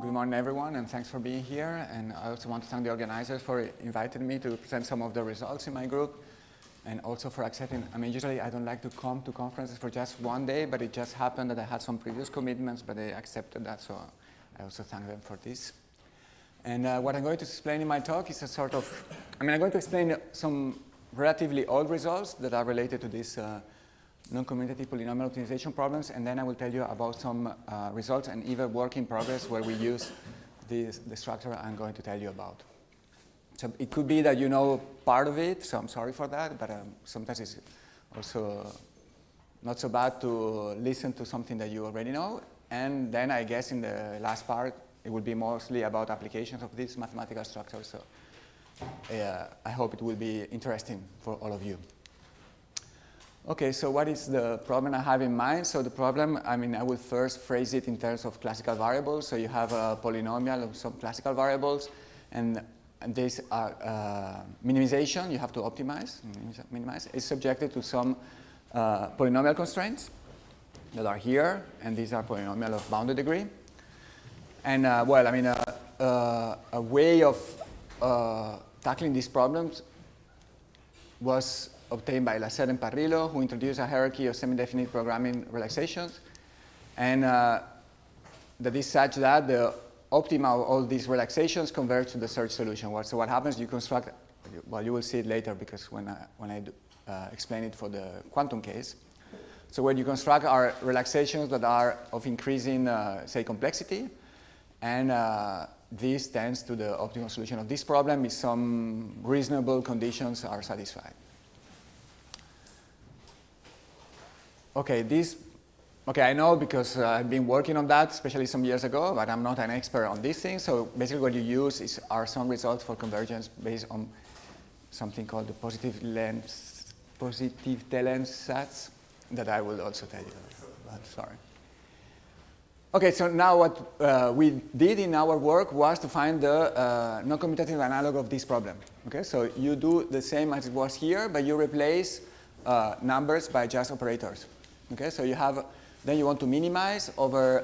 Good morning, everyone, and thanks for being here. And I also want to thank the organizers for inviting me to present some of the results in my group, and also for accepting. I mean, usually I don't like to come to conferences for just one day, but it just happened that I had some previous commitments, but they accepted that, so I also thank them for this. And what I'm going to explain in my talk is a sort of, I'm going to explain some relatively old results that are related to this non-commutative polynomial optimization problems, and then I will tell you about some results and even work in progress where we use the structure I'm going to tell you about. So it could be that you know part of it, so I'm sorry for that, but sometimes it's also not so bad to listen to something that you already know. And then I guess in the last part, it will be mostly about applications of this mathematical structure. So I hope it will be interesting for all of you. Okay, so what is the problem I have in mind? So the problem, I will first phrase it in terms of classical variables. So you have a polynomial of some classical variables, and these are minimization. You have to optimize, minimize. It's subjected to some polynomial constraints that are here, and these are polynomial of bounded degree. And a way of tackling these problems was obtained by Lasser and Parrillo, who introduced a hierarchy of semi-definite programming relaxations, and that is such that the optima of all these relaxations converge to the search solution. So what happens, you construct, well, you will see it later because when I explain it for the quantum case. So what you construct are relaxations that are of increasing, say, complexity, and this tends to the optimal solution of this problem if some reasonable conditions are satisfied. Okay, I know because I've been working on that, especially some years ago, but I'm not an expert on these things. So basically what you use are some results for convergence based on something called the positive T-length sets that I will also tell you about. Sorry. Okay, so now what we did in our work was to find the non-commutative analog of this problem. Okay, so you do the same as it was here, but you replace numbers by just operators. Okay, so you have, then you want to minimize over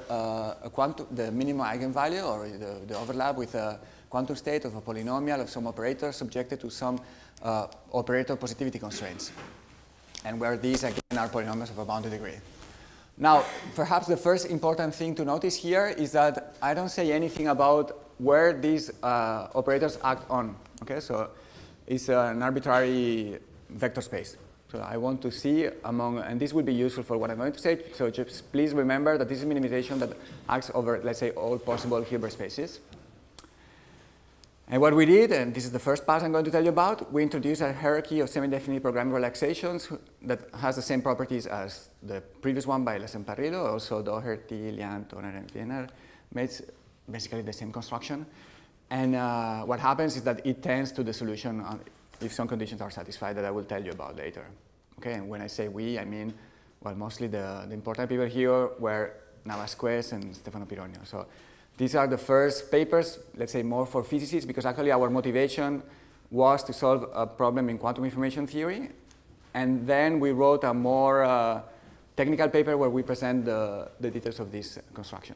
the minimum eigenvalue or the overlap with a quantum state of a polynomial of some operator subjected to some operator positivity constraints. And where these, again, are polynomials of a bounded degree. Now, perhaps the first important thing to notice here is that I don't say anything about where these operators act on. Okay, so it's an arbitrary vector space. So I want to see among, and this will be useful for what I'm going to say. So just please remember that this is minimization that acts over, let's say, all possible Hilbert spaces. And what we did, and this is the first part I'm going to tell you about, we introduced a hierarchy of semi-definite programming relaxations that has the same properties as the previous one by Lasser and Parrillo, also Doherty, Lian, Toner, and Wiener made basically the same construction. And what happens is that it tends to the solution if some conditions are satisfied that I will tell you about later. Okay, and when I say we, I mean, well, mostly the important people here were Navasquez and Stefano Pironio. So these are the first papers, let's say more for physicists, because actually our motivation was to solve a problem in quantum information theory. And then we wrote a more technical paper where we present the details of this construction.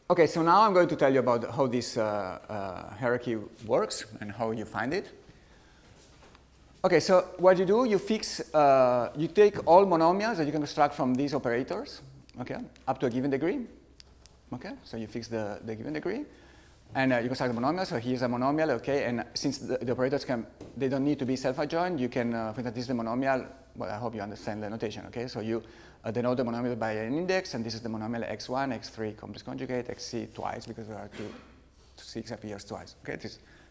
Okay, so now I'm going to tell you about how this hierarchy works and how you find it. Okay, so what you do, you fix, you take all monomials that you can construct from these operators, okay, up to a given degree. Okay, so you fix the given degree, and you construct the monomial. So here's a monomial, okay, and since the operators they don't need to be self-adjoint, you can, for instance, this is the monomial. Well, I hope you understand the notation, okay? So you denote the monomial by an index, and this is the monomial x1, x3 complex conjugate, xc twice, because there are 6 appears twice, okay?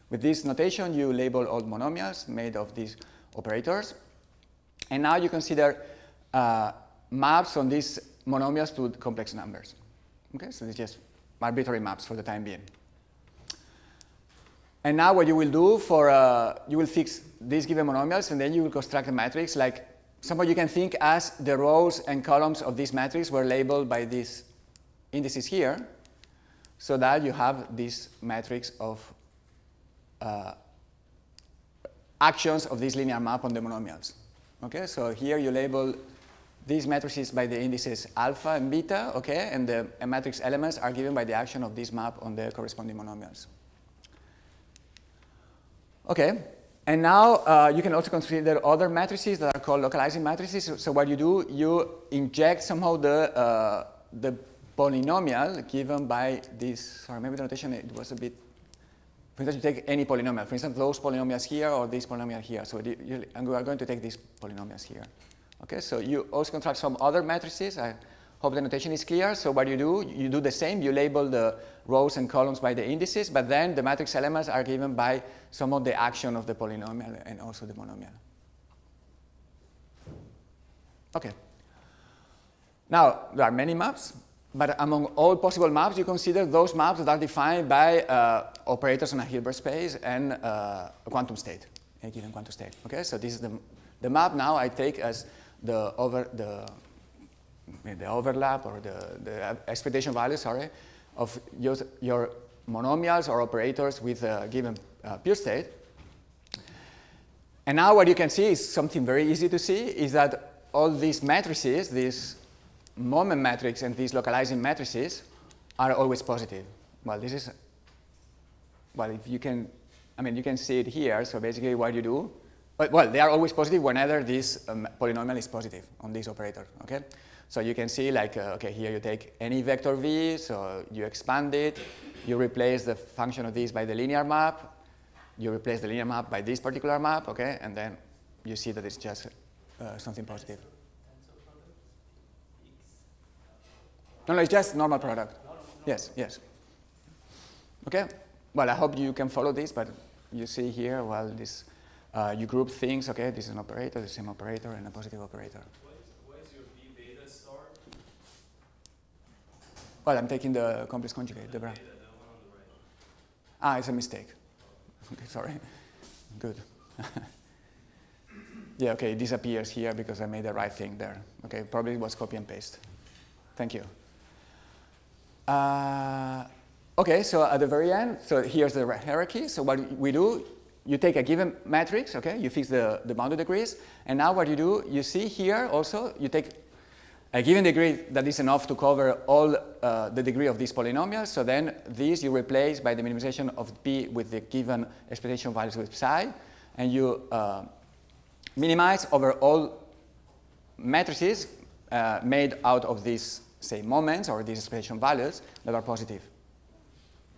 With this notation, you label all monomials made of these operators, and now you consider maps on these monomials to complex numbers. Okay, so it's just arbitrary maps for the time being. And now what you will do you will fix these given monomials, and then you will construct a matrix like somehow you can think as the rows and columns of this matrix were labeled by these indices here, so that you have this matrix of actions of this linear map on the monomials. Okay, so here you label these matrices by the indices alpha and beta, okay, and the matrix elements are given by the action of this map on the corresponding monomials. Okay, and now you can also consider other matrices that are called localizing matrices. So what you do, you inject somehow the polynomial given by this, sorry, maybe the notation, it was a bit, for instance, you take any polynomial, for instance, those polynomials here or this polynomial here. So we are going to take these polynomials here. Okay, so you also construct some other matrices. I hope the notation is clear. So what you do the same. You label the rows and columns by the indices, but then the matrix elements are given by some of the action of the polynomial and also the monomial. Okay. Now, there are many maps, but among all possible maps, you consider those maps that are defined by operators on a Hilbert space and a quantum state, a given quantum state. Okay, so this is the map now I take as the overlap or the expectation value, sorry, of your monomials or operators with a given pure state. And now what you can see is something very easy to see, is that all these matrices, these moment matrix and these localizing matrices, are always positive. Well, this is, well, if you can, I mean, you can see it here. So basically what you do, well, they are always positive whenever this polynomial is positive on this operator, okay? So you can see, like, okay, here you take any vector v, so you expand it, you replace the function of this by the linear map, you replace the linear map by this particular map, okay, and then you see that it's just something positive. No, it's just normal product. Yes, yes. Okay, well, I hope you can follow this, but you see here, well, this, you group things, okay, this is an operator, the same operator, and a positive operator. What is your v beta star? Well, I'm taking the complex conjugate, the brown. Ah, it's a mistake. Okay, sorry. Good. Yeah, okay, it disappears here because I made the right thing there. Okay, probably it was copy and paste. Thank you. Okay, so at the very end, so here's the hierarchy. So what we do, you take a given matrix, okay, you fix the boundary degrees, and now what you do, you see here also, you take a given degree that is enough to cover all the degree of this polynomial, so then this you replace by the minimization of p with the given expectation values with psi, and you minimize over all matrices made out of these, say, moments or these expectation values that are positive.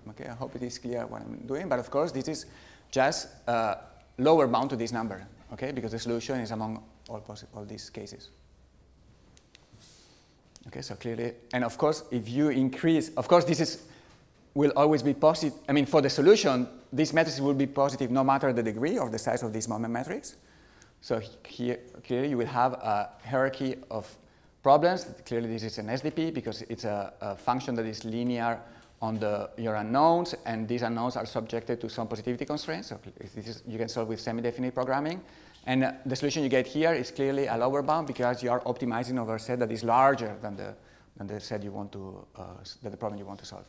Okay, I hope it is clear what I'm doing, but of course this is just lower bound to this number, okay, because the solution is among all these cases. Okay, so clearly, and of course, if you increase, of course, will always be positive. I mean, for the solution, this matrix will be positive no matter the degree or the size of this moment matrix. So here, clearly, you will have a hierarchy of problems. Clearly, this is an SDP because it's a function that is linear on your unknowns, and these unknowns are subjected to some positivity constraints. So you can solve with semi-definite programming. And the solution you get here is clearly a lower bound because you are optimizing over a set that is larger than the set you want to, than the problem you want to solve.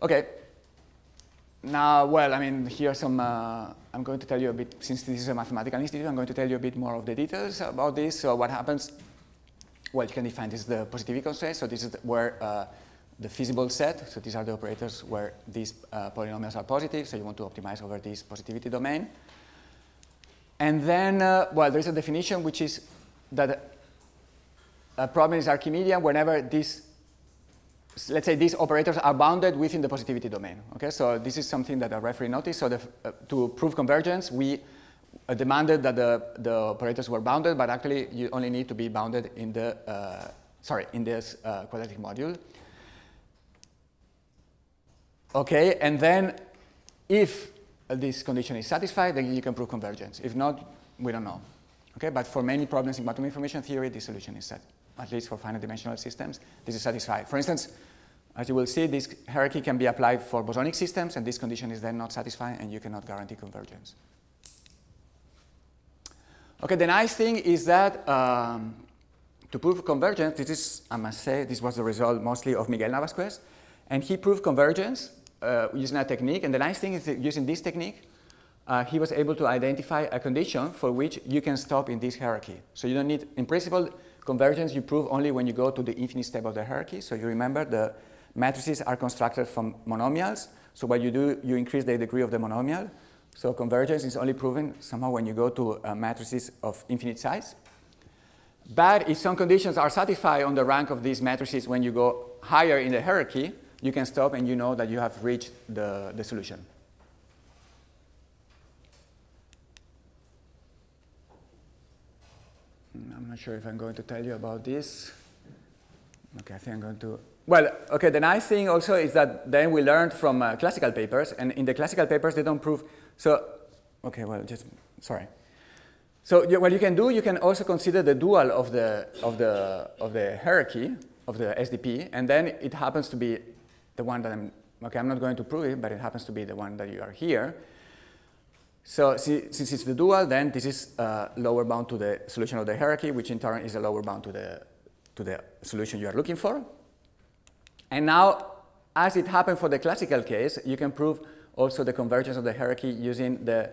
Okay. Now, well, I mean, here's some, I'm going to tell you a bit, since this is a mathematical institute, I'm going to tell you a bit more of the details about this. So what happens, well, you can define this as the positivity constraint. So this is where the feasible set, so these are the operators where these polynomials are positive, so you want to optimize over this positivity domain. And then, well, there's a definition which is that a problem is Archimedean whenever these, let's say these operators are bounded within the positivity domain. Okay, so this is something that a referee noticed. So to prove convergence, we demanded that the operators were bounded, but actually you only need to be bounded in the, in this quadratic module. Okay, and then if this condition is satisfied, then you can prove convergence. If not, we don't know. Okay, but for many problems in quantum information theory, this solution is set. At least for finite dimensional systems, this is satisfied. For instance, as you will see, this hierarchy can be applied for bosonic systems, and this condition is then not satisfied, and you cannot guarantee convergence. Okay, the nice thing is that to prove convergence, this is, I must say, this was the result mostly of Miguel Navasquez, and he proved convergence using a technique, and the nice thing is that using this technique, he was able to identify a condition for which you can stop in this hierarchy. So you don't need, in principle, convergence you prove only when you go to the infinite step of the hierarchy. So you remember the matrices are constructed from monomials. So what you do, you increase the degree of the monomial. So convergence is only proven somehow when you go to matrices of infinite size. But if some conditions are satisfied on the rank of these matrices when you go higher in the hierarchy, you can stop and you know that you have reached the solution. I'm not sure if I'm going to tell you about this. Okay, I think I'm going to. Well, okay, the nice thing also is that then we learned from classical papers, and in the classical papers they don't prove. So, okay, well, just, sorry. So what you can do, you can also consider the dual of the hierarchy of the SDP, and then it happens to be the one that I'm not going to prove it, but it happens to be the one that you are here. So since it's the dual, then this is lower bound to the solution of the hierarchy, which in turn is a lower bound to the solution you are looking for. And now, as it happened for the classical case, you can prove also the convergence of the hierarchy using the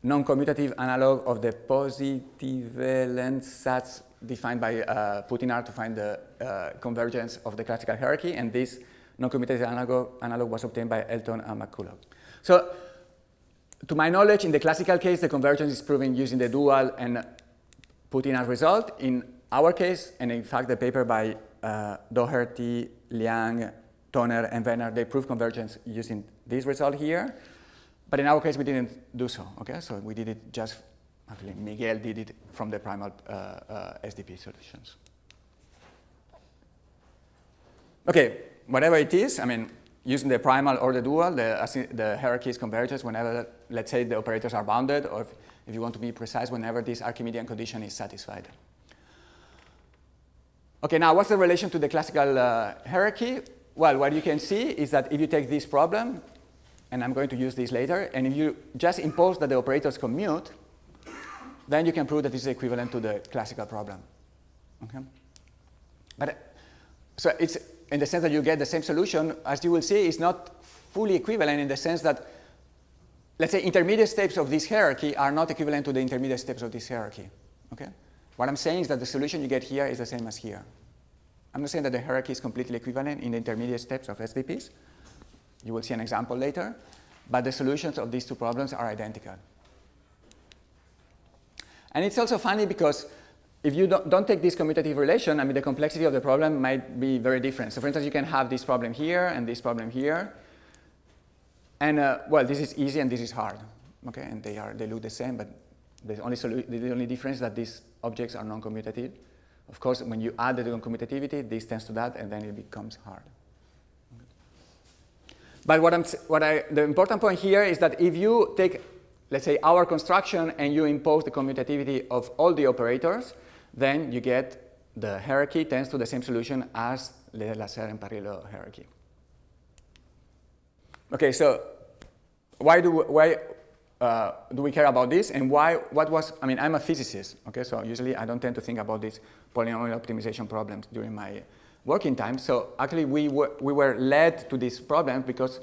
non-commutative analog of the positive-valence sets defined by Putinar to find the convergence of the classical hierarchy. And this non-commutative analog was obtained by Elton and McCulloch. So to my knowledge, in the classical case, the convergence is proven using the dual and Putinar's result. In our case, and in fact, the paper by Doherty, Liang, Toner, and Werner, they prove convergence using this result here. But in our case, we didn't do so, okay? So we did it just, actually, Miguel did it from the primal SDP solutions. Okay, whatever it is, I mean, using the primal or the dual, the hierarchy is convergence whenever, let's say, the operators are bounded, or if you want to be precise, whenever this Archimedean condition is satisfied. Okay, now what's the relation to the classical hierarchy? Well, what you can see is that if you take this problem, and I'm going to use this later, and if you just impose that the operators commute, then you can prove that this is equivalent to the classical problem. Okay? But so it's in the sense that you get the same solution, as you will see, it's not fully equivalent in the sense that, let's say, intermediate steps of this hierarchy are not equivalent to the intermediate steps of this hierarchy. Okay? What I'm saying is that the solution you get here is the same as here. I'm not saying that the hierarchy is completely equivalent in the intermediate steps of SDPs. You will see an example later. But the solutions of these two problems are identical. And it's also funny because if you don't take this commutative relation, I mean, the complexity of the problem might be very different. So for instance, you can have this problem here and this problem here. And well, this is easy and this is hard. Okay, and they look the same, but the only difference is that these objects are non-commutative. Of course, when you add the non-commutativity, this tends to that, and then it becomes hard. But the important point here is that if you take, let's say, our construction and you impose the commutativity of all the operators, then you get the hierarchy tends to the same solution as the Lasserre and Parillo hierarchy. Okay, so why do we care about this, and I mean, I'm a physicist, okay, so usually I don't tend to think about these polynomial optimization problems during my working time. So actually we were led to this problem because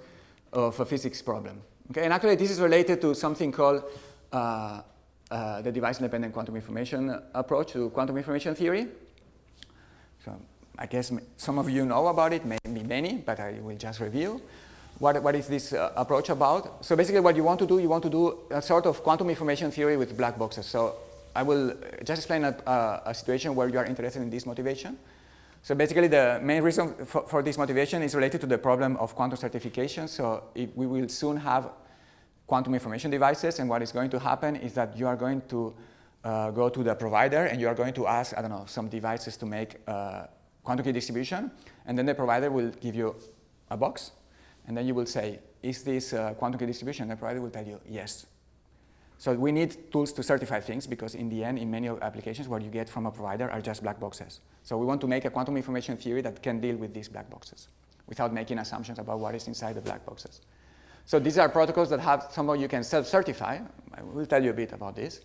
of a physics problem. Okay, and actually this is related to something called the device-independent quantum information approach to quantum information theory. So I guess some of you know about it, maybe many, but I will just review. What is this approach about? So basically what you want to do a sort of quantum information theory with black boxes. So I will just explain a situation where you are interested in this motivation. So basically the main reason for this motivation is related to the problem of quantum certification. So we will soon have quantum information devices, and what is going to happen is that you are going to go to the provider and you are going to ask, I don't know, some devices to make quantum key distribution, and then the provider will give you a box. And then you will say, is this quantum key distribution? And the provider will tell you, yes. So we need tools to certify things because in the end, in many applications, what you get from a provider are just black boxes. So we want to make a quantum information theory that can deal with these black boxes without making assumptions about what is inside the black boxes. So these are protocols that have somehow you can self-certify. I will tell you a bit about this.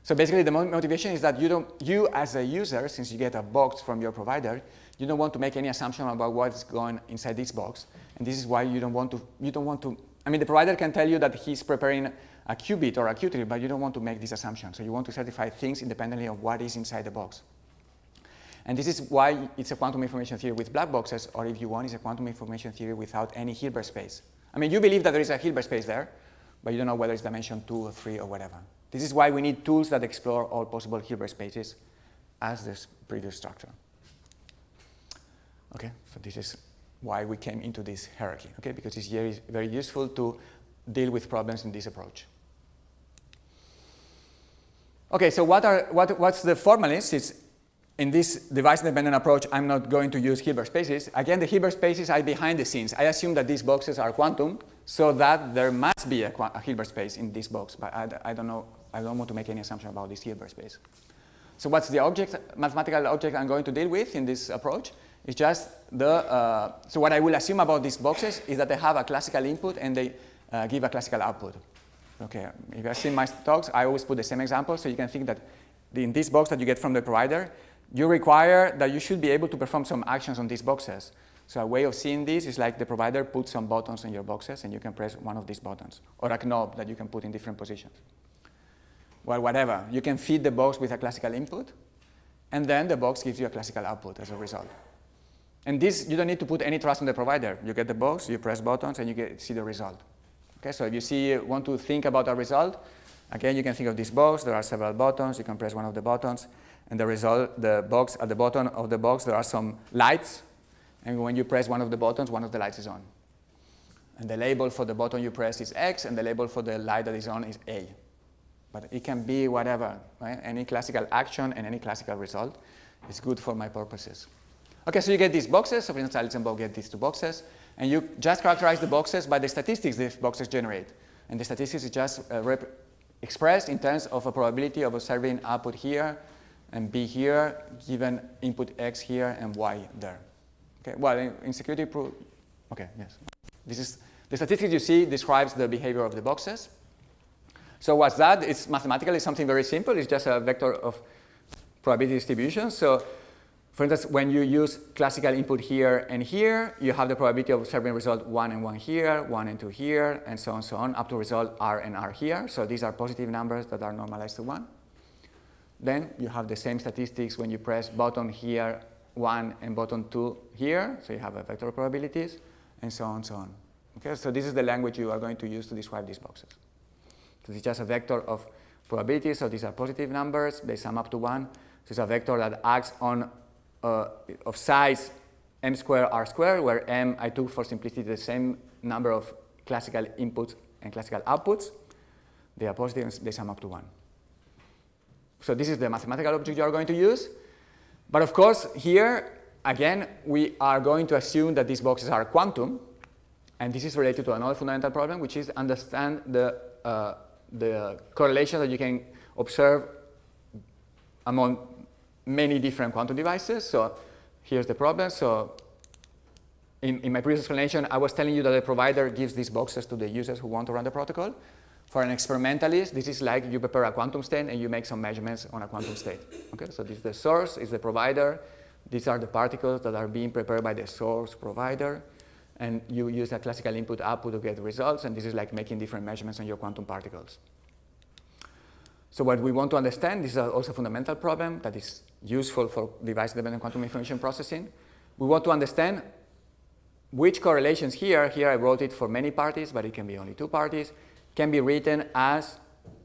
So basically the motivation is that you as a user, since you get a box from your provider, you don't want to make any assumption about what's going inside this box. And this is why you don't want to, I mean, the provider can tell you that he's preparing a qubit or a qubit, but you don't want to make this assumption. So you want to certify things independently of what is inside the box. And this is why it's a quantum information theory with black boxes, or if you want, it's a quantum information theory without any Hilbert space. I mean, you believe that there is a Hilbert space there, but you don't know whether it's dimension 2 or 3 or whatever. This is why we need tools that explore all possible Hilbert spaces as this previous structure. Okay, so this is why we came into this hierarchy, okay, because it's very useful to deal with problems in this approach. Okay, so what's the formalist? It's in this device-independent approach, I'm not going to use Hilbert spaces. Again, the Hilbert spaces are behind the scenes. I assume that these boxes are quantum, so that there must be a Hilbert space in this box, but I don't know. I don't want to make any assumption about this Hilbert space. So what's the object, mathematical object I'm going to deal with in this approach? It's just the, so what I will assume about these boxes is that they have a classical input and they give a classical output. Okay, if you've seen my talks, I always put the same example, so you can think that in this box that you get from the provider, you require that you should be able to perform some actions on these boxes. So a way of seeing this is like the provider puts some buttons on your boxes and you can press one of these buttons, or a knob that you can put in different positions. Well, whatever. You can feed the box with a classical input, and then the box gives you a classical output as a result. And this, you don't need to put any trust on the provider. You get the box, you press buttons, and you see the result. Okay, so if you want to think about a result, again, you can think of this box. There are several buttons. You can press one of the buttons. And the result, the box, at the bottom of the box, there are some lights. And when you press one of the buttons, one of the lights is on. And the label for the button you press is X, and the label for the light that is on is A. But it can be whatever, right? Any classical action and any classical result is good for my purposes. Okay, so you get these boxes. So for instance, Alice and Bob get these two boxes. And you just characterize the boxes by the statistics these boxes generate. And the statistics is just expressed in terms of a probability of observing output here and B here, given input X here and Y there. Okay, well, in security proof, okay, yes. This is, the statistics you see describes the behavior of the boxes. So what's that? It's mathematically something very simple. It's just a vector of probability distribution. So for instance, when you use classical input here and here, you have the probability of observing result 1 and 1 here, 1 and 2 here, and so on, up to result R and R here. So these are positive numbers that are normalized to 1. Then you have the same statistics when you press button here 1 and button 2 here. So you have a vector of probabilities, and so on, so on. Okay, so this is the language you are going to use to describe these boxes. So it's just a vector of probabilities. So these are positive numbers. They sum up to 1. So it's a vector that acts on of size m squared r squared, where m I took for simplicity the same number of classical inputs and classical outputs. They are positive and they sum up to 1. So this is the mathematical object you are going to use. But of course, here, again, we are going to assume that these boxes are quantum. And this is related to another fundamental problem, which is understand the correlation that you can observe among many different quantum devices. So here's the problem. So in my previous explanation, I was telling you that the provider gives these boxes to the users who want to run the protocol. For an experimentalist, this is like you prepare a quantum state and you make some measurements on a quantum state. Okay, so this is the source, is the provider. These are the particles that are being prepared by the source provider. And you use a classical input output to get results. And this is like making different measurements on your quantum particles. So what we want to understand, this is also a fundamental problem that is useful for device-dependent quantum information processing. We want to understand which correlations here I wrote it for many parties, but it can be only 2 parties, can be written as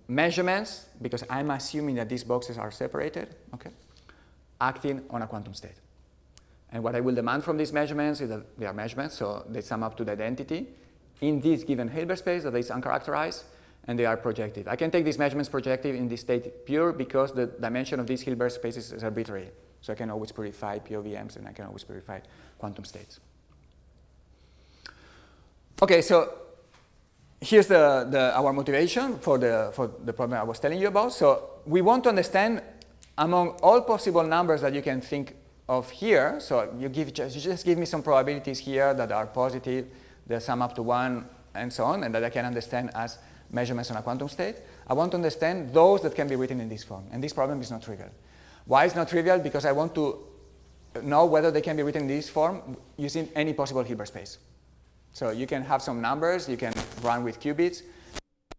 measurements, because I'm assuming that these boxes are separated, okay, acting on a quantum state. And what I will demand from these measurements is that they are measurements, so they sum up to the identity in this given Hilbert space that is uncharacterized, and they are projective. I can take these measurements projective in this state pure because the dimension of these Hilbert spaces is arbitrary. So I can always purify POVMs and I can always purify quantum states. Okay, so here's our motivation for the problem I was telling you about. So we want to understand among all possible numbers that you can think of here. So you just give me some probabilities here that are positive, they sum up to 1, and so on, and that I can understand as measurements on a quantum state. I want to understand those that can be written in this form. And this problem is not trivial. Why is it not trivial? Because I want to know whether they can be written in this form using any possible Hilbert space. So you can have some numbers, you can run with qubits.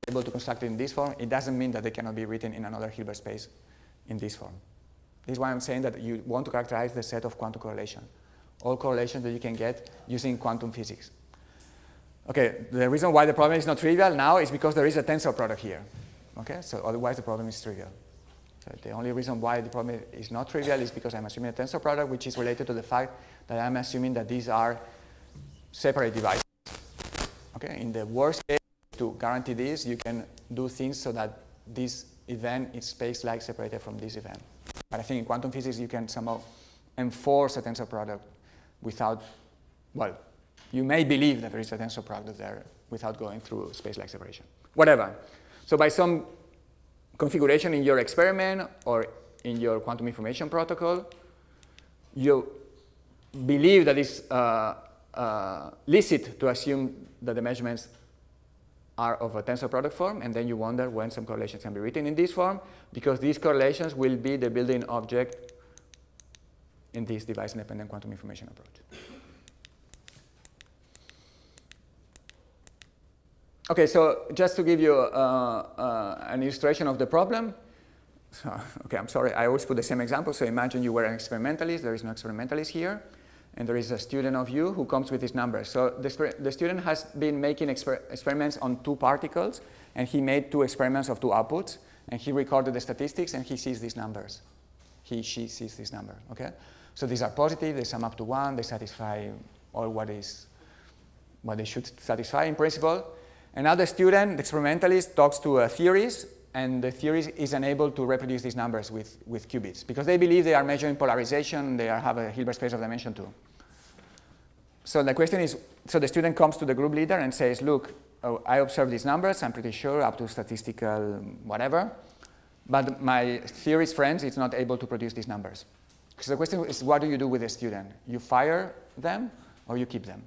able to construct it in this form, it doesn't mean that they cannot be written in another Hilbert space in this form. This is why I'm saying that you want to characterize the set of quantum correlation. All correlations that you can get using quantum physics. Okay, the reason why the problem is not trivial now is because there is a tensor product here. Okay, so otherwise the problem is trivial. So the only reason why the problem is not trivial is because I'm assuming a tensor product, which is related to the fact that I'm assuming that these are separate devices. Okay, in the worst case, to guarantee this, you can do things so that this event is space-like separated from this event. But I think in quantum physics, you can somehow enforce a tensor product without, well, you may believe that there is a tensor product there without going through space-like separation. Whatever. So by some configuration in your experiment or in your quantum information protocol, you believe that it's licit to assume that the measurements are of a tensor product form, and then you wonder when some correlations can be written in this form, because these correlations will be the building object in this device-independent quantum information approach. Okay, so just to give you an illustration of the problem. So, okay, I'm sorry, I always put the same example. So imagine you were an experimentalist. There is no experimentalist here. And there is a student of you who comes with these numbers. So the student has been making experiments on 2 particles, and he made 2 experiments of 2 outputs, and he recorded the statistics, and he sees these numbers. She sees this number, okay? So these are positive, they sum up to 1, they satisfy all what they should satisfy in principle. Another student, the experimentalist, talks to a theorist, and the theorist is unable to reproduce these numbers with qubits, because they believe they are measuring polarization, they have a Hilbert space of dimension 2. So the question is, so the student comes to the group leader and says, look, I observed these numbers, I'm pretty sure, up to statistical whatever, but my theorist friend is not able to produce these numbers. So the question is, what do you do with the student? You fire them or you keep them?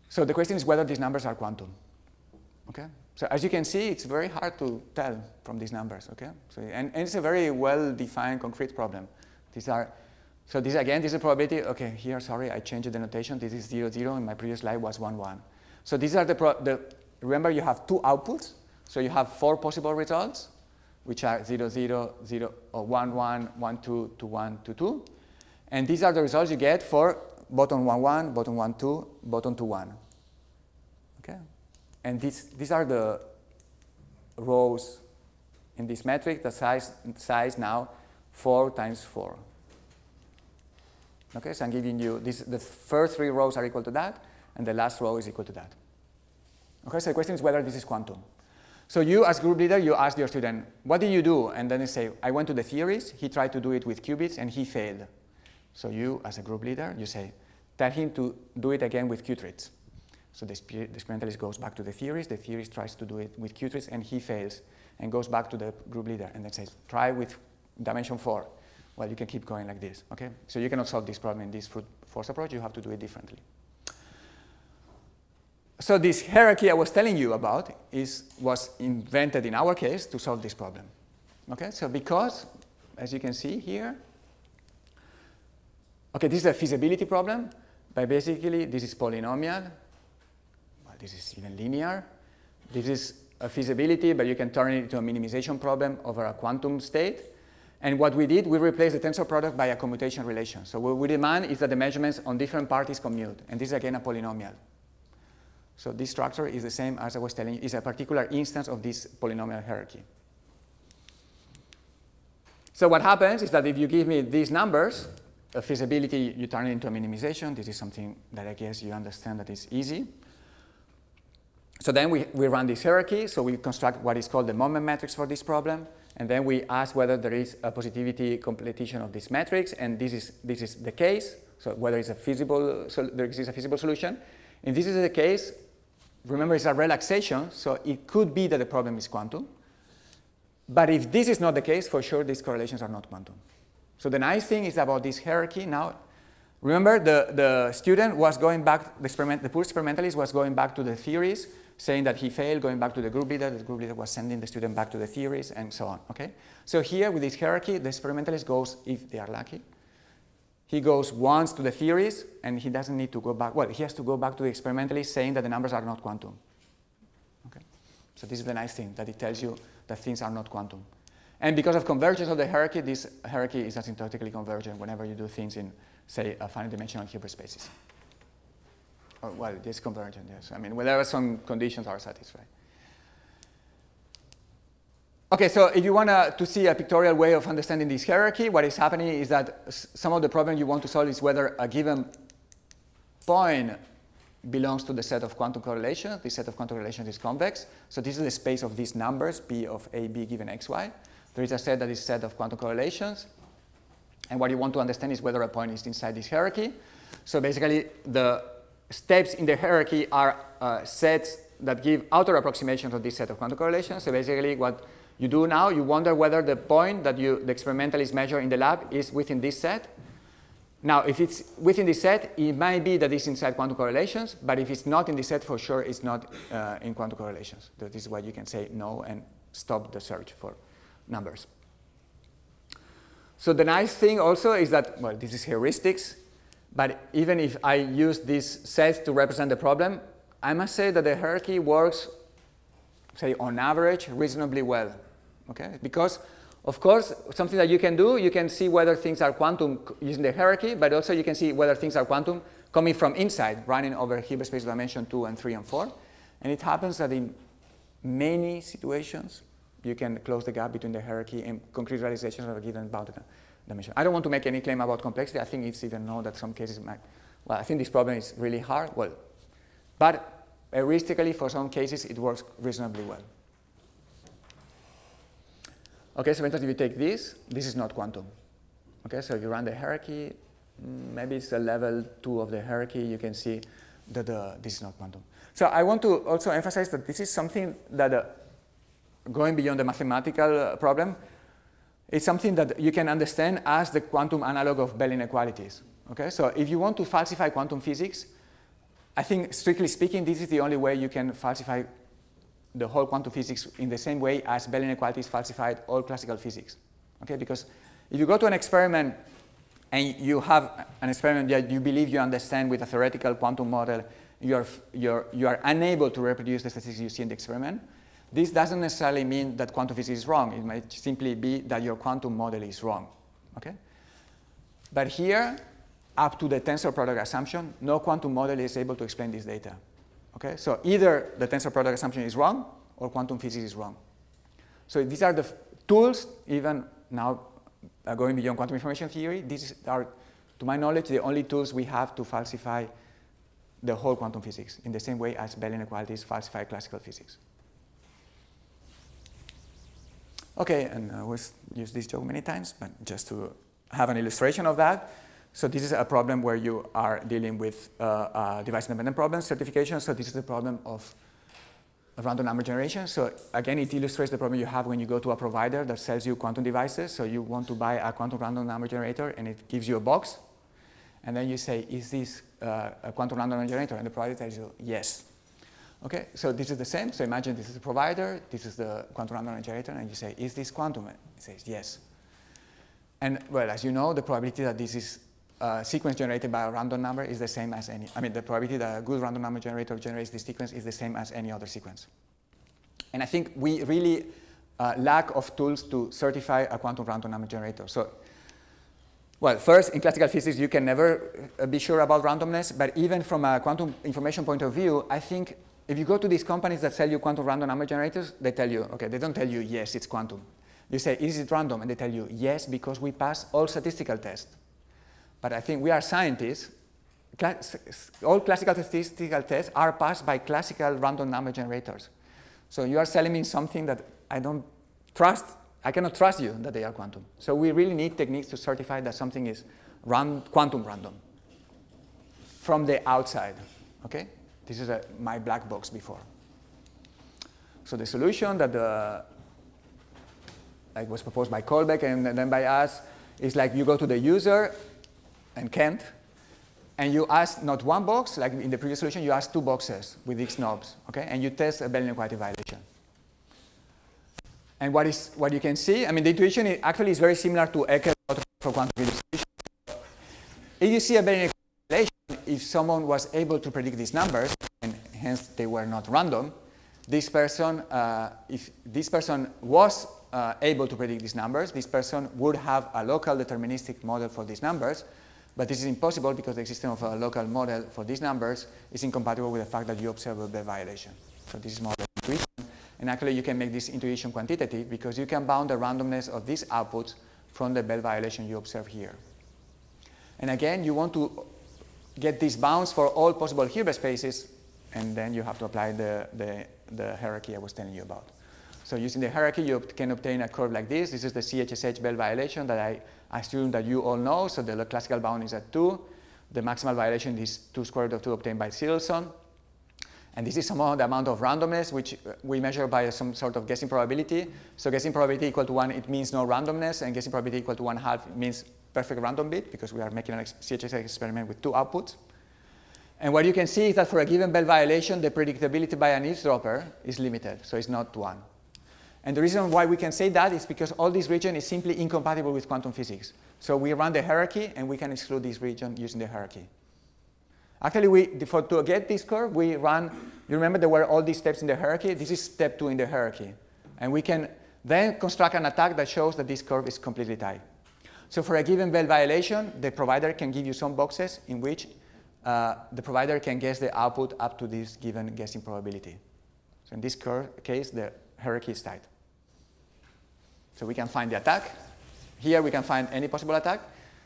So the question is whether these numbers are quantum. Okay? So as you can see, it's very hard to tell from these numbers. Okay? So, and it's a very well-defined, concrete problem. These are, so this again, this is a probability. Okay, here, sorry, I changed the notation. This is 0, 0. In my previous slide was 1, 1. So these are remember you have 2 outputs. So you have 4 possible results, which are 0, 0, 0, or 1, 1, 1, 2, 2, 1, 2, 2. And these are the results you get for bottom 1, 1, bottom 1, 2, bottom 2, 1. Okay? And these are the rows in this metric, the size now 4 times 4. Okay, so I'm giving you this, the first 3 rows are equal to that, and the last row is equal to that. Okay, so the question is whether this is quantum. So you, as group leader, you ask your student, what did you do? And then they say, I went to the theorist, he tried to do it with qubits, and he failed. So you, as a group leader, you say, tell him to do it again with qubits. So the experimentalist goes back to the theorist tries to do it with qubits, and he fails, and goes back to the group leader, and then says, try with dimension 4. Well, you can keep going like this, okay? So you cannot solve this problem in this brute force approach, you have to do it differently. So this hierarchy I was telling you about was invented in our case to solve this problem. Okay, so because, as you can see here, okay, this is a feasibility problem, but basically this is polynomial. Well, this is even linear. This is a feasibility, but you can turn it into a minimization problem over a quantum state. And what we did, we replaced the tensor product by a commutation relation. So what we demand is that the measurements on different parties commute, and this is again a polynomial. So this structure is the same as I was telling you, is a particular instance of this polynomial hierarchy. So what happens is that if you give me these numbers, a feasibility, you turn it into a minimization. This is something that I guess you understand that is easy. So then we run this hierarchy. So we construct what is called the moment matrix for this problem. And then we ask whether there is a positivity completion of this matrix. And this is the case. So whether it's a feasible, so there exists a feasible solution. If this is the case, remember it's a relaxation. So it could be that the problem is quantum. But if this is not the case, for sure these correlations are not quantum. So the nice thing is about this hierarchy now. Remember the student was going back, the poor experimentalist was going back to the theories, saying that he failed, going back to the group leader was sending the student back to the theories, and so on, okay? So here with this hierarchy, the experimentalist goes, if they are lucky, he goes once to the theories, and he doesn't need to go back, well, he has to go back to the experimentalist saying that the numbers are not quantum, okay? So this is the nice thing, that it tells you that things are not quantum. And because of convergence of the hierarchy, this hierarchy is asymptotically convergent whenever you do things in, say, finite dimensional Hilbert spaces. Or, well, it's convergent, yes. I mean, whenever some conditions are satisfied. Okay, so if you want to see a pictorial way of understanding this hierarchy, what is happening is that some of the problem you want to solve is whether a given point belongs to the set of quantum correlations. This set of quantum correlations is convex. So this is the space of these numbers, P of A, B given xy. There is a set that is set of quantum correlations. And what you want to understand is whether a point is inside this hierarchy. So basically, the steps in the hierarchy are sets that give outer approximations of this set of quantum correlations. So basically, what you do now, you wonder whether the point that the experimentalist measure in the lab is within this set. Now, if it's within this set, it might be that it's inside quantum correlations, but if it's not in this set, for sure it's not in quantum correlations. That is why you can say no and stop the search for numbers. So the nice thing also is that, well, this is heuristics, but even if I use this set to represent the problem, I must say that the hierarchy works, say, on average, reasonably well, okay? Because, of course, something that you can do, you can see whether things are quantum using the hierarchy, but also you can see whether things are quantum coming from inside, running over Hilbert space dimension 2 and 3 and 4. And it happens that in many situations, you can close the gap between the hierarchy and concrete realizations of a given bounded dimension. I don't want to make any claim about complexity. I think it's even known that some cases might, well, I think this problem is really hard. Well, but heuristically, for some cases, it works reasonably well. Okay, so if you take this is not quantum. Okay, so if you run the hierarchy, maybe it's a level 2 of the hierarchy, you can see that this is not quantum. So I want to also emphasize that this is something that, going beyond the mathematical problem, it's something that you can understand as the quantum analog of Bell inequalities. Okay, so if you want to falsify quantum physics, I think, strictly speaking, this is the only way you can falsify the whole quantum physics in the same way as Bell inequalities falsified all classical physics. Okay, because if you go to an experiment and you have an experiment that you believe you understand with a theoretical quantum model, you are unable to reproduce the statistics you see in the experiment, this doesn't necessarily mean that quantum physics is wrong. It might simply be that your quantum model is wrong. Okay? But here, up to the tensor product assumption, no quantum model is able to explain this data. Okay? So either the tensor product assumption is wrong or quantum physics is wrong. So these are the tools, even now going beyond quantum information theory, these are, to my knowledge, the only tools we have to falsify the whole quantum physics in the same way as Bell inequalities falsify classical physics. Okay, and we'll use this joke many times, but just to have an illustration of that. So this is a problem where you are dealing with device-independent problem certification. So this is the problem of random number generation. So again, it illustrates the problem you have when you go to a provider that sells you quantum devices. So you want to buy a quantum random number generator, and it gives you a box. And then you say, is this a quantum random number generator? And the provider tells you, yes. Okay, so this is the same. So imagine this is the provider, this is the quantum random number generator, and you say, is this quantum? And it says, yes. And well, as you know, the probability that this is a sequence generated by a random number is the same as any, the probability that a good random number generator generates this sequence is the same as any other sequence. And I think we really lack of tools to certify a quantum random number generator. So, well, first, in classical physics, you can never be sure about randomness, but even from a quantum information point of view, I think if you go to these companies that sell you quantum random number generators, they tell you, okay, they don't tell you, yes, it's quantum. You say, is it random? And they tell you, yes, because we pass all statistical tests. But I think we are scientists. All classical statistical tests are passed by classical random number generators. So you are selling me something that I don't trust. I cannot trust you that they are quantum. So we really need techniques to certify that something is quantum random from the outside. Okay? This is my black box before. So the solution that like was proposed by Kolbeck and then by us is like you go to the user and Kent, and you ask not one box, like in the previous solution, you ask two boxes with these knobs, okay? And you test a Bell inequality violation. And what you can see, the intuition actually is very similar to Eckel for quantum field distribution. If you see a Bell inequality violation, if someone was able to predict these numbers, and hence they were not random, this person, if this person was able to predict these numbers, this person would have a local deterministic model for these numbers, but this is impossible because the existence of a local model for these numbers is incompatible with the fact that you observe a Bell violation. So this is more like intuition. And actually, you can make this intuition quantitative because you can bound the randomness of these outputs from the Bell violation you observe here. And again, you want to get these bounds for all possible Hilbert spaces, and then you have to apply the hierarchy I was telling you about. So using the hierarchy, you can obtain a curve like this. This is the CHSH Bell violation that I assume that you all know. So the classical bound is at 2. The maximal violation is 2 square root of 2 obtained by Sidelson. And this is somehow the amount of randomness, which we measure by some sort of guessing probability. So guessing probability equal to 1, it means no randomness. And guessing probability equal to 1/2 means perfect random bit, because we are making a CHSH experiment with 2 outputs. And what you can see is that for a given Bell violation, the predictability by an eavesdropper is limited. So it's not 1. And the reason why we can say that is because all this region is simply incompatible with quantum physics. So we run the hierarchy, and we can exclude this region using the hierarchy. Actually, to get this curve, we run, you remember there were all these steps in the hierarchy? This is step 2 in the hierarchy. And we can then construct an attack that shows that this curve is completely tight. So for a given Bell violation, the provider can give you some boxes in which the provider can guess the output up to this given guessing probability. So in this case, the hierarchy is tight. So we can find the attack. Here we can find any possible attack.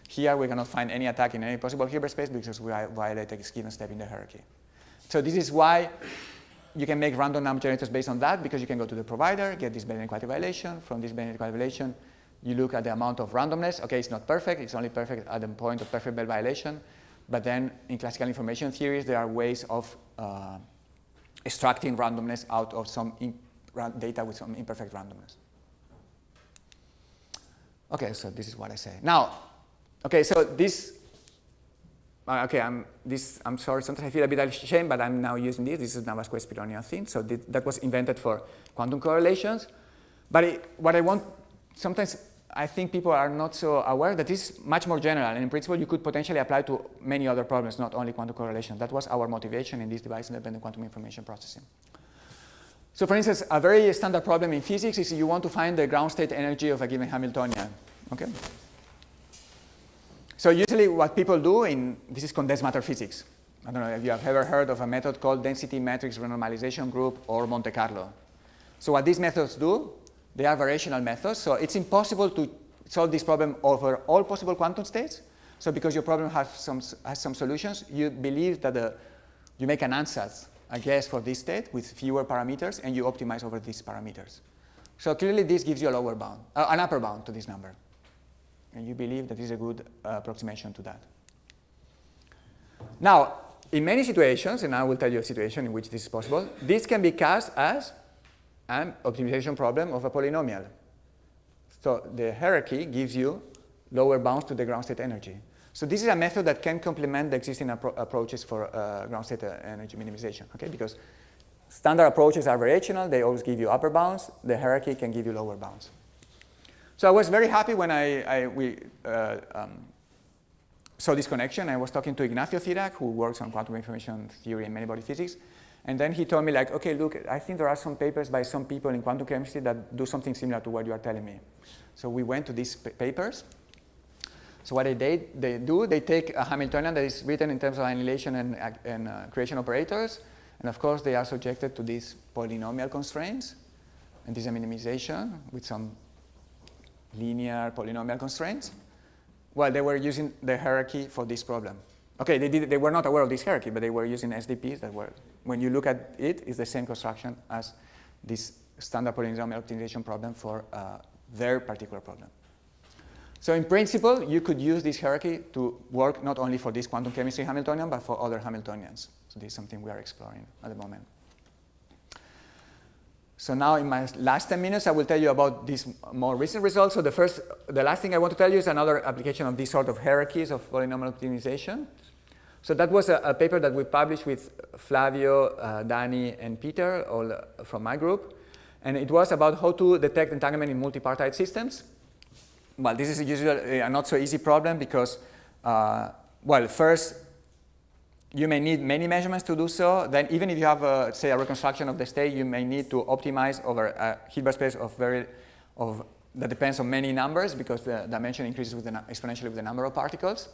Here we cannot find any attack in any possible Hilbert space because we violate a given step in the hierarchy. So this is why you can make random number generators based on that, because you can go to the provider, get this Bell inequality violation. From this Bell inequality violation, you look at the amount of randomness. Okay, it's not perfect. It's only perfect at the point of perfect Bell violation. But then in classical information theories, there are ways of extracting randomness out of some data with some imperfect randomness. Okay, so this is what I say. Now, okay, so this, okay, I'm sorry, sometimes I feel a bit ashamed, but I'm now using this. This is Navasquez Pironi thing. So that was invented for quantum correlations. But what I want, sometimes I think people are not so aware that this is much more general. And in principle, you could potentially apply to many other problems, not only quantum correlation. That was our motivation in this device-independent quantum information processing. So for instance, a very standard problem in physics is you want to find the ground state energy of a given Hamiltonian. Okay? So usually what people do this is condensed matter physics. I don't know if you have ever heard of a method called density matrix renormalization group or Monte Carlo. So what these methods do, they are variational methods. So it's impossible to solve this problem over all possible quantum states. So because your problem has some solutions, you believe that you make an ansatz, a guess for this state with fewer parameters, and you optimize over these parameters. So clearly this gives you a lower bound, an upper bound to this number. And you believe that this is a good approximation to that. Now, in many situations, and I will tell you a situation in which this is possible, this can be cast as an optimization problem of a polynomial. So the hierarchy gives you lower bounds to the ground state energy. So this is a method that can complement the existing approaches for ground state energy minimization, okay? Because standard approaches are variational. They always give you upper bounds. The hierarchy can give you lower bounds. So I was very happy when we saw this connection. I was talking to Ignacio Cirac, who works on quantum information theory and many-body physics. And then he told me, like, okay, look, I think there are some papers by some people in quantum chemistry that do something similar to what you are telling me. So we went to these papers. So what they take a Hamiltonian that is written in terms of annihilation and creation operators. And of course, they are subjected to these polynomial constraints. And this is a minimization with some linear polynomial constraints. Well, they were using the hierarchy for this problem. Okay, they were not aware of this hierarchy, but they were using SDPs that were, when you look at it, it's the same construction as this standard polynomial optimization problem for their particular problem. So in principle, you could use this hierarchy to work not only for this quantum chemistry Hamiltonian, but for other Hamiltonians. So this is something we are exploring at the moment. So now in my last 10 minutes, I will tell you about these more recent results. So the last thing I want to tell you is another application of these sort of hierarchies of polynomial optimization. So that was a paper that we published with Flavio, Danny, and Peter, all from my group. And it was about how to detect entanglement in multipartite systems. Well, this is usually a not so easy problem because, well, first, you may need many measurements to do so. Then even if you have, say, a reconstruction of the state, you may need to optimize over a Hilbert space that depends on many numbers because the dimension increases with exponentially with the number of particles.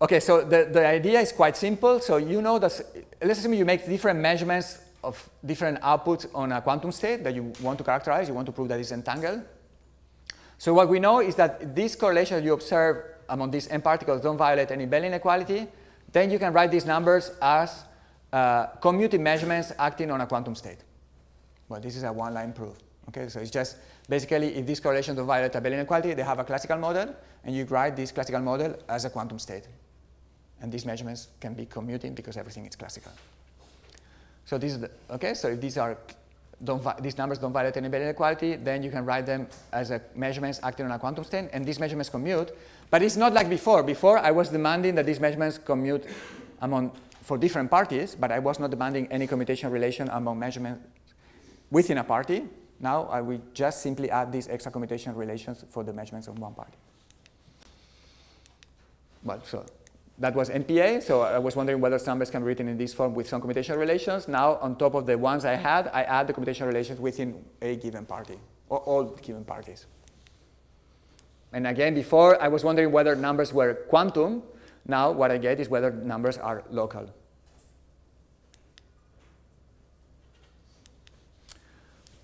Okay, so the idea is quite simple. So you know that, let's assume you make different measurements of different outputs on a quantum state that you want to characterize. You want to prove that it's entangled. So what we know is that these correlations you observe among these n particles don't violate any Bell inequality. Then you can write these numbers as commutative measurements acting on a quantum state. Well, this is a one-line proof. Okay, so it's just basically if these correlations don't violate a Bell inequality, they have a classical model, and you write this classical model as a quantum state. And these measurements can be commuting because everything is classical. So this is okay. So if these numbers don't violate any Bell inequality, then you can write them as measurements acting on a quantum state, and these measurements commute. But it's not like before. Before, I was demanding that these measurements commute for different parties, but I was not demanding any commutation relation among measurements within a party. Now I will just simply add these extra commutation relations for the measurements of one party. Well, so that was NPA, so I was wondering whether numbers can be written in this form with some commutation relations. Now, on top of the ones I had, I add the commutation relations within a given party, or all given parties. And again, before, I was wondering whether numbers were quantum. Now, what I get is whether numbers are local.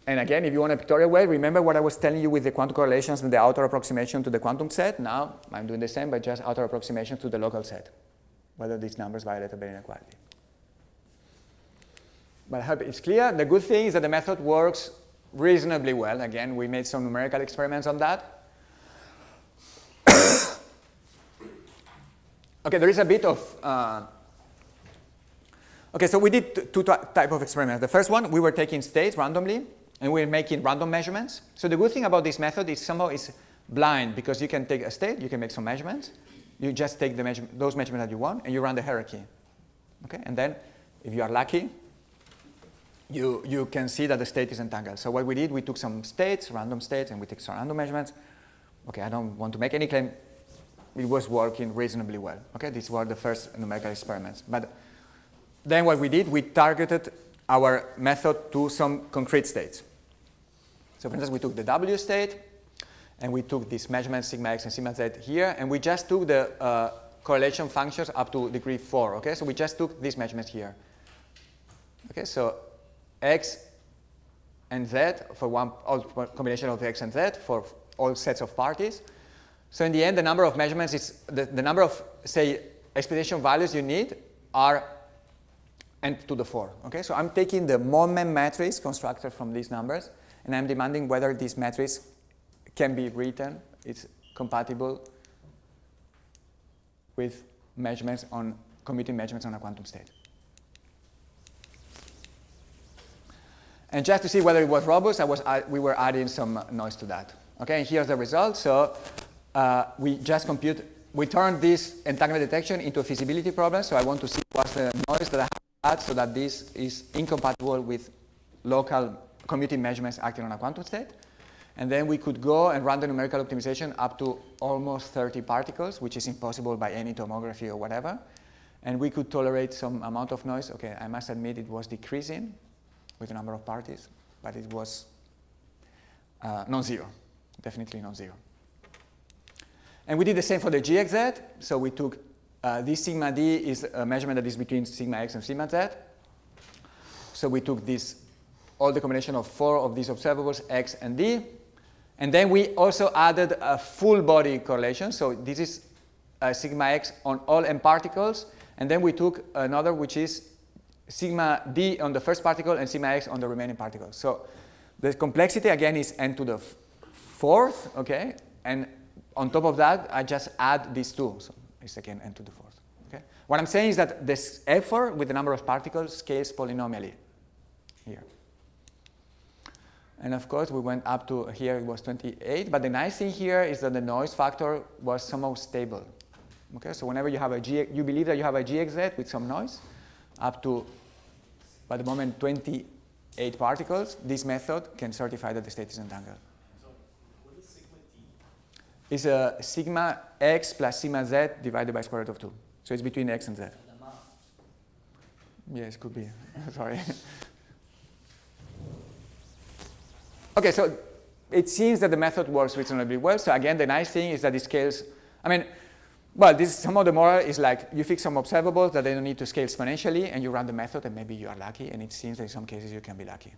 And again, if you want a pictorial way, remember what I was telling you with the quantum correlations and the outer approximation to the quantum set. Now, I'm doing the same, but just outer approximation to the local set, whether these numbers violate a Bell inequality. But I hope it's clear. The good thing is that the method works reasonably well. Again, we made some numerical experiments on that. Okay, there is a bit of... okay, so we did two types of experiments. The first one, we were taking states randomly, and we're making random measurements. So the good thing about this method is somehow it's blind, because you can take a state, you can make some measurements, you just take those measurements that you want, and you run the hierarchy. Okay, and then if you are lucky, you can see that the state is entangled. So what we did, we took some states, random states, and we took some random measurements. Okay, I don't want to make any claim. It was working reasonably well. Okay, these were the first numerical experiments. But then what we did, we targeted our method to some concrete states. So for instance, we took the W state, and we took these measurements sigma x and sigma z here, and we just took the correlation functions up to degree 4. Okay, so we just took these measurements here. Okay, so x and z for all combination of x and z for all sets of parties. So in the end, the number of measurements is the number of, say, expectation values you need are n to the 4. Okay, so I'm taking the moment matrix constructed from these numbers, and I'm demanding whether this matrix can be written. It's compatible with measurements on commuting measurements on a quantum state. And just to see whether it was robust, we were adding some noise to that. Okay, and here's the result. So we turned this entanglement detection into a feasibility problem. So I want to see what's the noise that I had so that this is incompatible with local commuting measurements acting on a quantum state. And then we could go and run the numerical optimization up to almost 30 particles, which is impossible by any tomography or whatever. And we could tolerate some amount of noise. Okay, I must admit it was decreasing with the number of parties, but it was non-zero, definitely non-zero. And we did the same for the GXZ. So we took this sigma d is a measurement that is between sigma x and sigma z. So we took all the combination of 4 of these observables, x and d. And then we also added a full body correlation. So this is sigma x on all m particles. And then we took another which is sigma d on the first particle and sigma x on the remaining particles. So the complexity again is n to the 4th, okay? And on top of that, I just add these two. So it's again n to the 4th. Okay? What I'm saying is that this effort with the number of particles scales polynomially here. And of course, we went up to here, it was 28. But the nice thing here is that the noise factor was somehow stable. Okay? So whenever you have you believe that you have a GXZ with some noise, up to, by the moment, 28 particles, this method can certify that the state is entangled. So what is sigma d? is a sigma x plus sigma z divided by square root of 2. So it's between x and z. Yes, could be. Sorry. Okay, so it seems that the method works reasonably well. So again, the nice thing is that it scales. I mean, well, this some of the moral is like you fix some observables that they don't need to scale exponentially, and you run the method, and maybe you are lucky. And it seems that in some cases you can be lucky.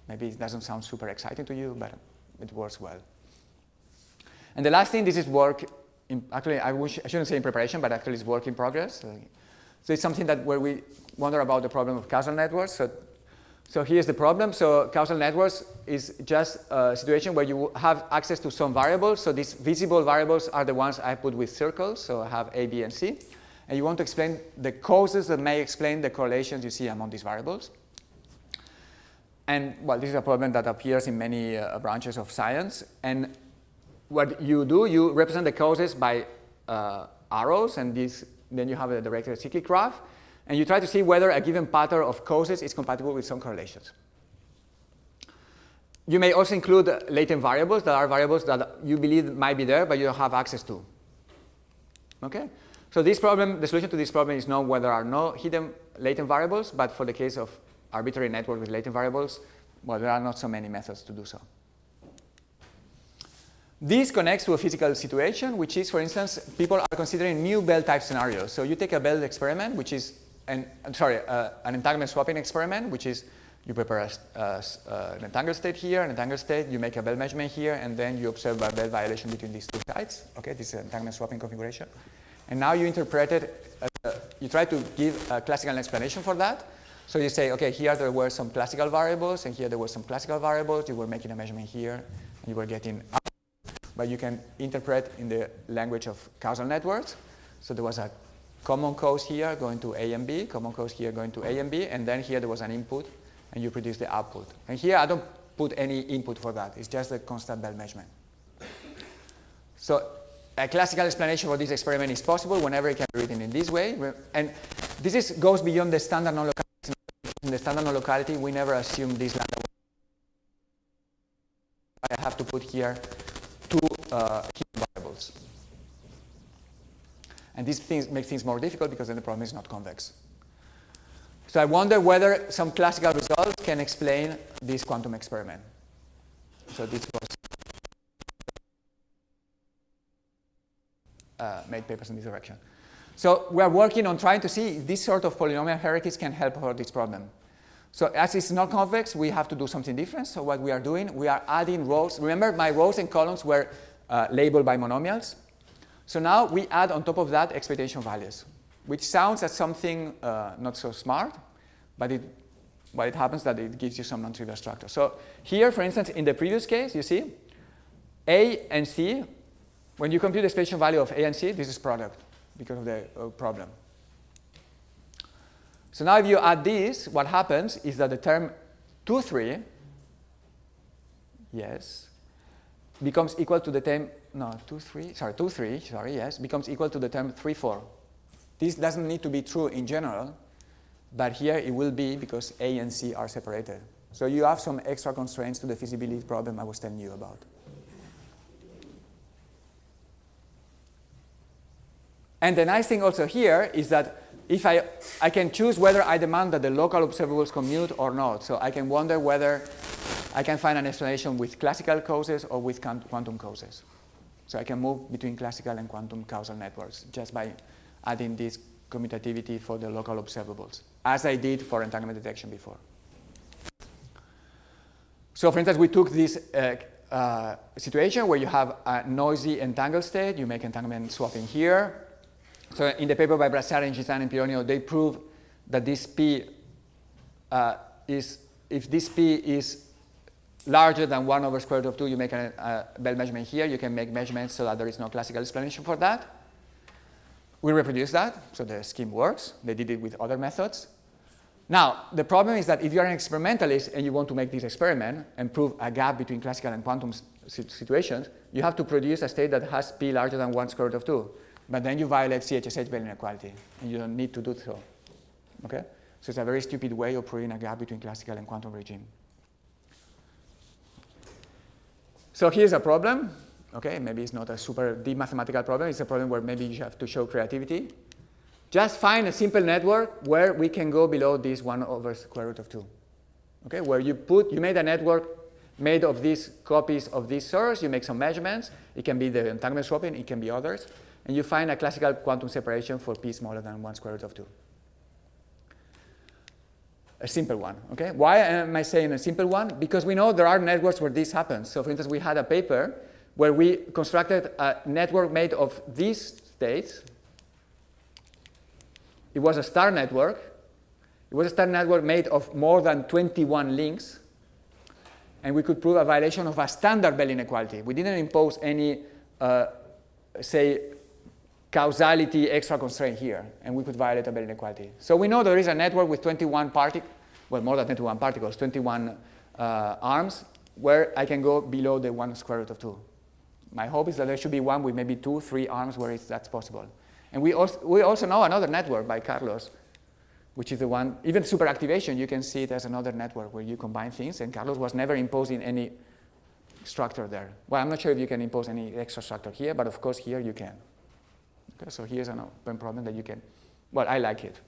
Maybe it doesn't sound super exciting to you, but it works well. And the last thing, this is work. Actually, I shouldn't say in preparation, but actually it's work in progress. So it's something that where we wonder about the problem of causal networks. So here's the problem. So causal networks is just a situation where you have access to some variables. So these visible variables are the ones I put with circles. So I have A, B, and C. And you want to explain the causes that may explain the correlations you see among these variables. And well, this is a problem that appears in many branches of science. And what you do, you represent the causes by arrows, and then you have a directed cyclic graph. And you try to see whether a given pattern of causes is compatible with some correlations. You may also include latent variables that are variables that you believe might be there, but you don't have access to. Okay? So this problem, the solution to this problem is not whether there are no hidden latent variables, but for the case of arbitrary network with latent variables, well, there are not so many methods to do so. This connects to a physical situation, which is, for instance, people are considering new Bell-type scenarios. So you take a Bell experiment, which is an entanglement swapping experiment, which is you prepare an entangled state here, an entangled state, you make a Bell measurement here, and then you observe a Bell violation between these two sides. Okay, this is an entanglement swapping configuration. And now you interpret it, you try to give a classical explanation for that. So you say, okay, here there were some classical variables, and here there were some classical variables. You were making a measurement here, and you were getting up. But you can interpret in the language of causal networks. So there was a common cause here going to A and B, common cause here going to A and B, and then here there was an input, and you produce the output. And here I don't put any input for that. It's just a constant Bell measurement. So a classical explanation for this experiment is possible whenever it can be written in this way. And this goes beyond the standard non-locality. In the standard non-locality, we never assume this lambda. I have to put here two hidden variables. And these things make things more difficult because then the problem is not convex. So I wonder whether some classical results can explain this quantum experiment. So this was made papers in this direction. So we are working on trying to see if this sort of polynomial hierarchies can help for this problem. So as it's not convex, we have to do something different. So what we are doing, we are adding rows. Remember, my rows and columns were labeled by monomials. So now we add on top of that expectation values, which sounds as something not so smart, but it happens that it gives you some non-trivial structure. So here, for instance, in the previous case, you see, A and C, when you compute the expectation value of A and C, this is product because of the problem. So now if you add this, what happens is that the term 2, 3, yes, becomes equal to the term, no, 2, 3, yes, becomes equal to the term 3, 4. This doesn't need to be true in general, but here it will be because A and C are separated. So you have some extra constraints to the feasibility problem I was telling you about. And the nice thing also here is that if I can choose whether I demand that the local observables commute or not. So I can wonder whether I can find an explanation with classical causes or with quantum causes. So I can move between classical and quantum causal networks just by adding this commutativity for the local observables, as I did for entanglement detection before. So for instance, we took this situation where you have a noisy entangled state. You make entanglement swapping here. So in the paper by Brassari, Gitan, and Pironio, they prove that this P if this P is larger than 1 over square root of 2, you make a Bell measurement here. You can make measurements so that there is no classical explanation for that. We reproduce that, so the scheme works. They did it with other methods. Now, the problem is that if you are an experimentalist and you want to make this experiment and prove a gap between classical and quantum situations, you have to produce a state that has P larger than 1 square root of 2. But then you violate CHSH Bell inequality, and you don't need to do so. Okay? So it's a very stupid way of proving a gap between classical and quantum regime. So here's a problem. Okay, maybe it's not a super deep mathematical problem. It's a problem where maybe you have to show creativity. Just find a simple network where we can go below this 1 over square root of 2. Okay, where you made a network made of these copies of this source. You make some measurements. It can be the entanglement swapping. It can be others. And you find a classical quantum separation for p smaller than 1 square root of 2. A simple one, okay? Why am I saying a simple one? Because we know there are networks where this happens. So for instance, we had a paper where we constructed a network made of these states. It was a star network. It was a star network made of more than 21 links. And we could prove a violation of a standard Bell inequality. We didn't impose any, say, causality extra constraint here, and we could violate a Bell inequality. So we know there is a network with 21 particles, well, more than 21 particles, 21 arms, where I can go below the 1 square root of 2. My hope is that there should be one with maybe 2, 3 arms where that's possible. And we also know another network by Carlos, which is the one, even superactivation, you can see it as another network where you combine things, and Carlos was never imposing any structure there. Well, I'm not sure if you can impose any extra structure here, but of course here you can. Okay, so here's an open problem that you can, well, I like it.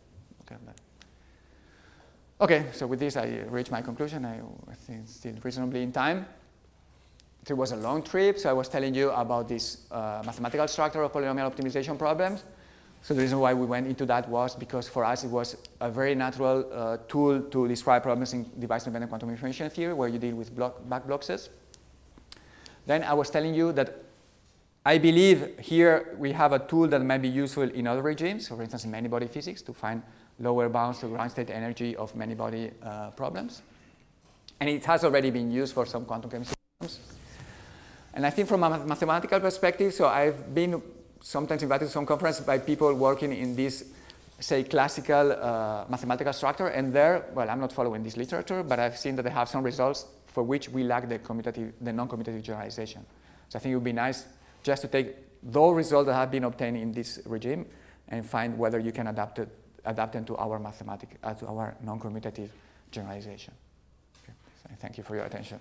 Okay, so with this I reached my conclusion. I think it's still reasonably in time. So it was a long trip, so I was telling you about this mathematical structure of polynomial optimization problems. So the reason why we went into that was because for us it was a very natural tool to describe problems in device-independent quantum information theory where you deal with back boxes. Then I was telling you that I believe here we have a tool that might be useful in other regimes, so for instance in many-body physics, to find lower bounds to ground state energy of many-body problems. And it has already been used for some quantum chemistry problems. And I think from a mathematical perspective, so I've been sometimes invited to some conference by people working in this, say, classical mathematical structure, and there, well, I'm not following this literature, but I've seen that they have some results for which we lack the non-commutative generalization. So I think it would be nice just to take those results that have been obtained in this regime and find whether you can adapt them to our to our non-commutative generalization. Okay. So thank you for your attention.